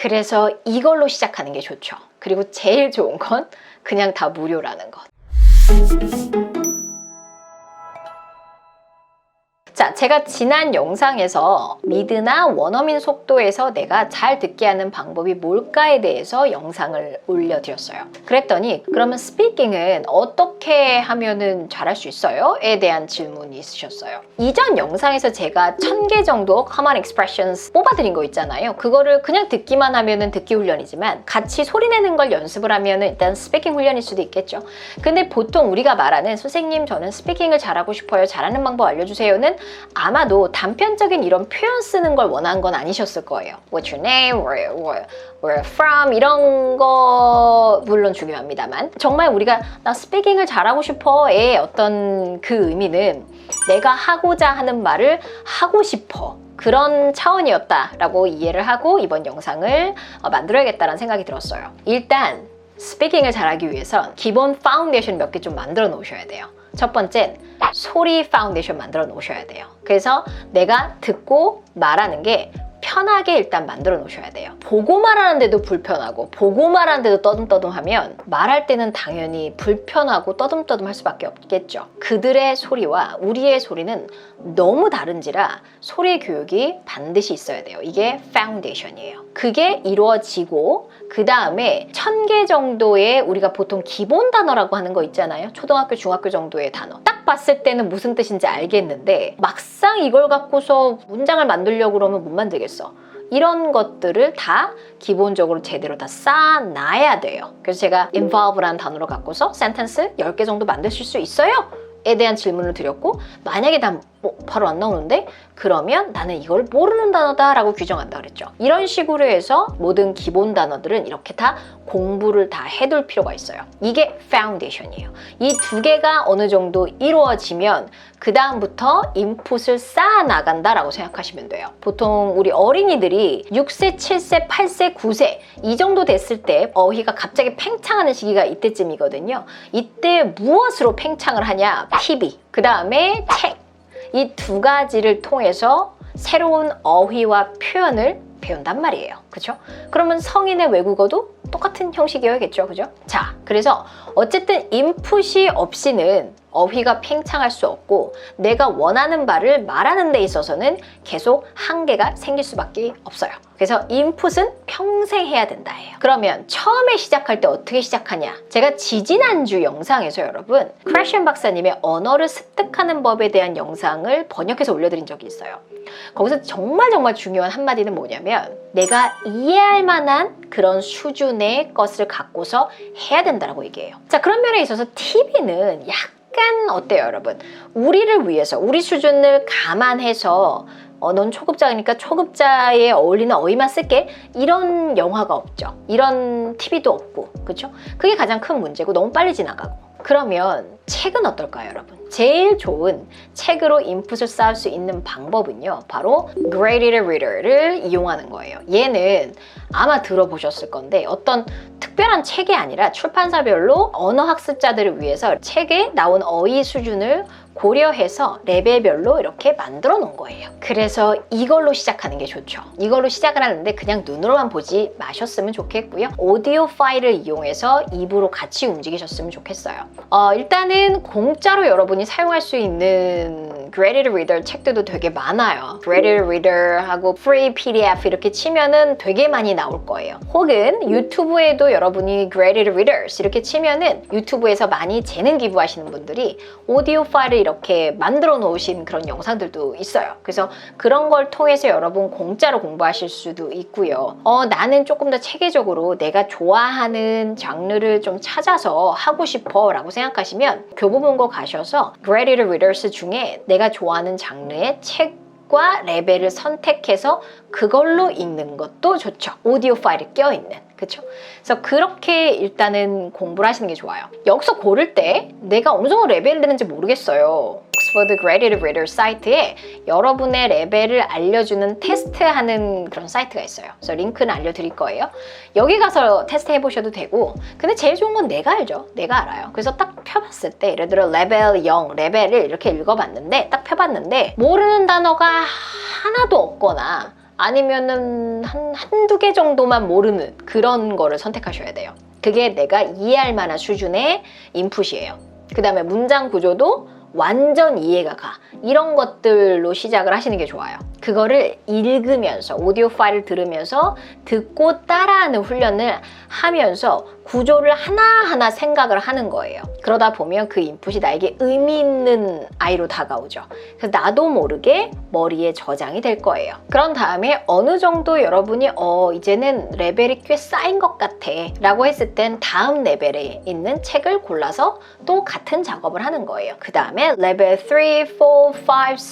그래서 이걸로 시작하는 게 좋죠. 그리고 제일 좋은 건 그냥 다 무료라는 것. 자, 제가 지난 영상에서 미드나 원어민 속도에서 내가 잘 듣게 하는 방법이 뭘까에 대해서 영상을 올려드렸어요. 그랬더니 그러면 스피킹은 어떻게 하면은 잘할 수 있어요? 에 대한 질문이 있으셨어요. 이전 영상에서 제가 1000개 정도 common expressions 뽑아드린 거 있잖아요. 그거를 그냥 듣기만 하면은 듣기 훈련이지만 같이 소리내는 걸 연습을 하면은 일단 스피킹 훈련일 수도 있겠죠. 근데 보통 우리가 말하는 선생님 저는 스피킹을 잘하고 싶어요. 잘하는 방법 알려주세요는 아마도 단편적인 이런 표현 쓰는 걸 원한 건 아니셨을 거예요. What's your name? Where from? 이런 거 물론 중요합니다만 정말 우리가 나 스피킹을 잘하고 싶어의 어떤 그 의미는 내가 하고자 하는 말을 하고 싶어 그런 차원이었다라고 이해를 하고 이번 영상을 만들어야겠다는 생각이 들었어요. 일단 스피킹을 잘하기 위해선 기본 파운데이션 몇 개 좀 만들어 놓으셔야 돼요. 첫 번째, 소리 파운데이션 만들어 놓으셔야 돼요. 그래서 내가 듣고 말하는 게 편하게 일단 만들어 놓으셔야 돼요. 보고 말하는데도 불편하고 보고 말하는데도 떠듬떠듬하면 말할 때는 당연히 불편하고 떠듬떠듬할 수밖에 없겠죠. 그들의 소리와 우리의 소리는 너무 다른지라 소리 교육이 반드시 있어야 돼요. 이게 파운데이션이에요. 그게 이루어지고 그 다음에 1000개 정도의 우리가 보통 기본 단어라고 하는 거 있잖아요. 초등학교, 중학교 정도의 단어. 딱 봤을 때는 무슨 뜻인지 알겠는데 막상 이걸 갖고서 문장을 만들려고 그러면 못 만들겠어. 이런 것들을 다 기본적으로 제대로 다 쌓아놔야 돼요. 그래서 제가 involve라는 단어를 갖고서 센텐스 10개 정도 만드실 수 있어요? 에 대한 질문을 드렸고 만약에 다 바로 안 나오는데 그러면 나는 이걸 모르는 단어다 라고 규정한다 그랬죠. 이런 식으로 해서 모든 기본 단어들은 이렇게 다 공부를 다 해둘 필요가 있어요. 이게 파운데이션이에요. 이 두 개가 어느 정도 이루어지면 그 다음부터 인풋을 쌓아 나간다 라고 생각하시면 돼요. 보통 우리 어린이들이 6세, 7세, 8세, 9세 이 정도 됐을 때 어휘가 갑자기 팽창하는 시기가 이때쯤이거든요. 이때 무엇으로 팽창을 하냐? TV, 그 다음에 책. 이 두 가지를 통해서 새로운 어휘와 표현을 배운단 말이에요. 그죠? 그러면 성인의 외국어도 똑같은 형식이어야겠죠. 그죠? 자, 그래서 어쨌든 인풋이 없이는 어휘가 팽창할 수 없고 내가 원하는 바를 말하는 데 있어서는 계속 한계가 생길 수밖에 없어요. 그래서 인풋은 평생 해야 된다예요. 그러면 처음에 시작할 때 어떻게 시작하냐? 제가 지지난주 영상에서 여러분 크래션 박사님의 언어를 습득하는 법에 대한 영상을 번역해서 올려드린 적이 있어요. 거기서 정말 중요한 한마디는 뭐냐면 내가 이해할 만한 그런 수준의 것을 갖고서 해야 된다고 얘기해요. 자, 그런 면에 있어서 TV는 약간 어때요 여러분? 우리를 위해서 우리 수준을 감안해서 넌 초급자니까 초급자에 어울리는 어휘만 쓸게 이런 영화가 없죠. 이런 TV도 없고 그렇죠? 그게 가장 큰 문제고 너무 빨리 지나가고. 그러면 책은 어떨까요 여러분? 제일 좋은 책으로 인풋을 쌓을 수 있는 방법은요 바로 Graded Reader를 이용하는 거예요. 얘는 아마 들어보셨을 건데 어떤 특별한 책이 아니라 출판사별로 언어학습자들을 위해서 책에 나온 어휘 수준을 고려해서 레벨별로 이렇게 만들어 놓은 거예요. 그래서 이걸로 시작하는 게 좋죠. 이걸로 시작을 하는데 그냥 눈으로만 보지 마셨으면 좋겠고요. 오디오 파일을 이용해서 입으로 같이 움직이셨으면 좋겠어요. 일단은 공짜로 여러분이 사용할 수 있는 Graded Reader 책들도 되게 많아요. Graded Reader하고 Free PDF 이렇게 치면은 되게 많이 나올 거예요. 혹은 유튜브에도 여러분이 Graded Readers 이렇게 치면은 유튜브에서 많이 재능 기부하시는 분들이 오디오 파일을 이렇게 만들어 놓으신 그런 영상들도 있어요. 그래서 그런 걸 통해서 여러분 공짜로 공부하실 수도 있고요. 나는 조금 더 체계적으로 내가 좋아하는 장르를 좀 찾아서 하고 싶어 라고 생각하시면 교보문고 가셔서 Graded Readers 중에 내가 좋아하는 장르의 책과 레벨을 선택해서 그걸로 읽는 것도 좋죠. 오디오 파일이 껴있는. 그쵸? 그래서 그렇게 일단은 공부를 하시는 게 좋아요. 여기서 고를 때 내가 어느 정도 레벨이 되는지 모르겠어요. 옥스퍼드 Graded Reader 사이트에 여러분의 레벨을 알려주는 테스트하는 그런 사이트가 있어요. 그래서 링크는 알려드릴 거예요. 여기 가서 테스트 해보셔도 되고 근데 제일 좋은 건 내가 알죠. 내가 알아요. 그래서 딱 펴봤을 때 예를 들어 레벨 0, 레벨을 이렇게 읽어봤는데 딱 펴봤는데 모르는 단어가 하나도 없거나 아니면은 한두 개 정도만 모르는 그런 거를 선택하셔야 돼요. 그게 내가 이해할 만한 수준의 인풋이에요. 그 다음에 문장 구조도 완전 이해가 가. 이런 것들로 시작을 하시는 게 좋아요. 그거를 읽으면서 오디오 파일을 들으면서 듣고 따라하는 훈련을 하면서 구조를 하나하나 생각을 하는 거예요. 그러다 보면 그 인풋이 나에게 의미 있는 아이로 다가오죠. 그래서 나도 모르게 머리에 저장이 될 거예요. 그런 다음에 어느 정도 여러분이 이제는 레벨이 꽤 쌓인 것 같아 라고 했을 땐 다음 레벨에 있는 책을 골라서 또 같은 작업을 하는 거예요. 그 다음에 레벨 3, 4, 5,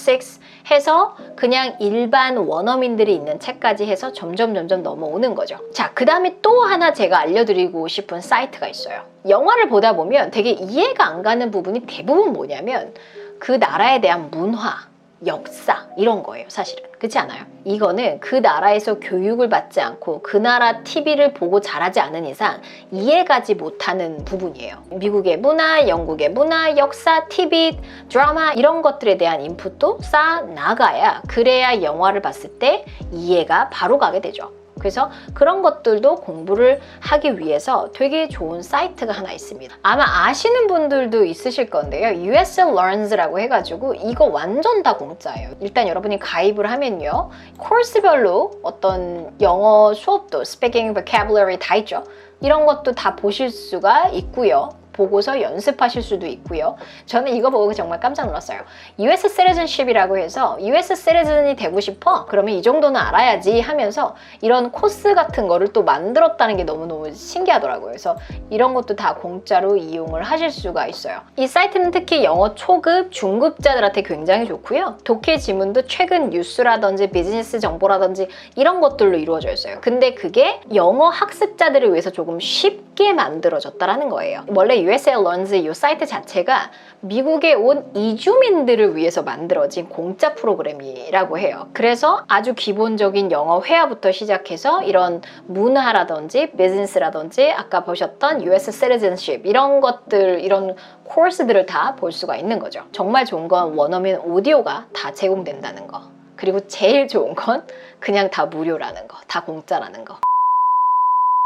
6 해서 그냥 일반 원어민들이 있는 책까지 해서 점점 넘어오는 거죠. 자, 그 다음에 또 하나 제가 알려드리고 싶은 사이트가 있어요. 영화를 보다 보면 되게 이해가 안 가는 부분이 대부분 뭐냐면 그 나라에 대한 문화, 역사 이런 거예요. 사실은 그렇지 않아요? 이거는 그 나라에서 교육을 받지 않고 그 나라 TV를 보고 자라지 않은 이상 이해가지 못하는 부분이에요. 미국의 문화, 영국의 문화, 역사, TV, 드라마 이런 것들에 대한 인풋도 쌓아 나가야 그래야 영화를 봤을 때 이해가 바로 가게 되죠. 그래서 그런 것들도 공부를 하기 위해서 되게 좋은 사이트가 하나 있습니다. 아마 아시는 분들도 있으실 건데요. US Learns라고 해가지고 이거 완전 다 공짜예요. 일단 여러분이 가입을 하면요. 코र्스별로 어떤 영어 수업도 speaking, vocabulary 다 있죠. 이런 것도 다 보실 수가 있고요. 보고서 연습하실 수도 있고요. 저는 이거 보고 정말 깜짝 놀랐어요. US Citizenship이라고 해서 US Citizen이 되고 싶어? 그러면 이 정도는 알아야지 하면서 이런 코스 같은 거를 또 만들었다는 게 너무너무 신기하더라고요. 그래서 이런 것도 다 공짜로 이용을 하실 수가 있어요. 이 사이트는 특히 영어 초급, 중급자들한테 굉장히 좋고요. 독해 지문도 최근 뉴스라든지 비즈니스 정보라든지 이런 것들로 이루어져 있어요. 근데 그게 영어 학습자들을 위해서 조금 쉽게 만들어졌다는 거예요. 원래 USA Learns 이 사이트 자체가 미국에 온 이주민들을 위해서 만들어진 공짜 프로그램이라고 해요. 그래서 아주 기본적인 영어 회화부터 시작해서 이런 문화라든지 비즈니스라든지 아까 보셨던 US Citizenship 이런 것들, 이런 코र्스들을 다 볼 수가 있는 거죠. 정말 좋은 건 원어민 오디오가 다 제공된다는 거. 그리고 제일 좋은 건 그냥 다 무료라는 거, 다 공짜라는 거.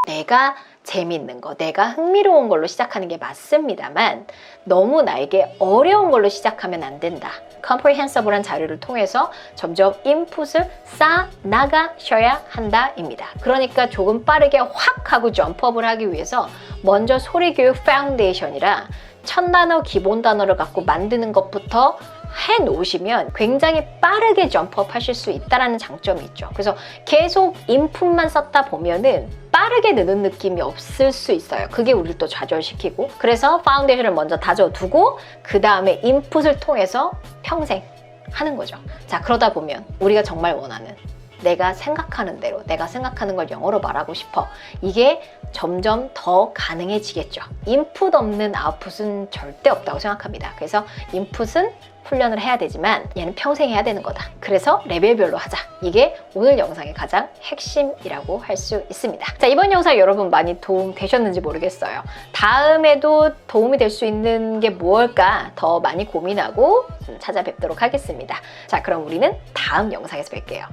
내가 재밌는 거, 내가 흥미로운 걸로 시작하는 게 맞습니다만 너무 나에게 어려운 걸로 시작하면 안 된다. comprehensive한 자료를 통해서 점점 인풋을 쌓아 나가셔야 한다입니다. 그러니까 조금 빠르게 확 하고 점프업을 하기 위해서 먼저 소리교육 파운데이션이라 첫 단어, 기본 단어를 갖고 만드는 것부터 해 놓으시면 굉장히 빠르게 점프업 하실 수 있다는 장점이 있죠. 그래서 계속 인풋만 썼다 보면은 빠르게 느는 느낌이 없을 수 있어요. 그게 우리를 또 좌절시키고. 그래서 파운데이션을 먼저 다져두고 그 다음에 인풋을 통해서 평생 하는 거죠. 자, 그러다 보면 우리가 정말 원하는 내가 생각하는 대로, 내가 생각하는 걸 영어로 말하고 싶어. 이게 점점 더 가능해지겠죠. 인풋 없는 아웃풋은 절대 없다고 생각합니다. 그래서 인풋은 훈련을 해야 되지만 얘는 평생 해야 되는 거다. 그래서 레벨별로 하자. 이게 오늘 영상의 가장 핵심이라고 할 수 있습니다. 자, 이번 영상 여러분 많이 도움 되셨는지 모르겠어요. 다음에도 도움이 될 수 있는 게 무엇일까 더 많이 고민하고 찾아뵙도록 하겠습니다. 자, 그럼 우리는 다음 영상에서 뵐게요.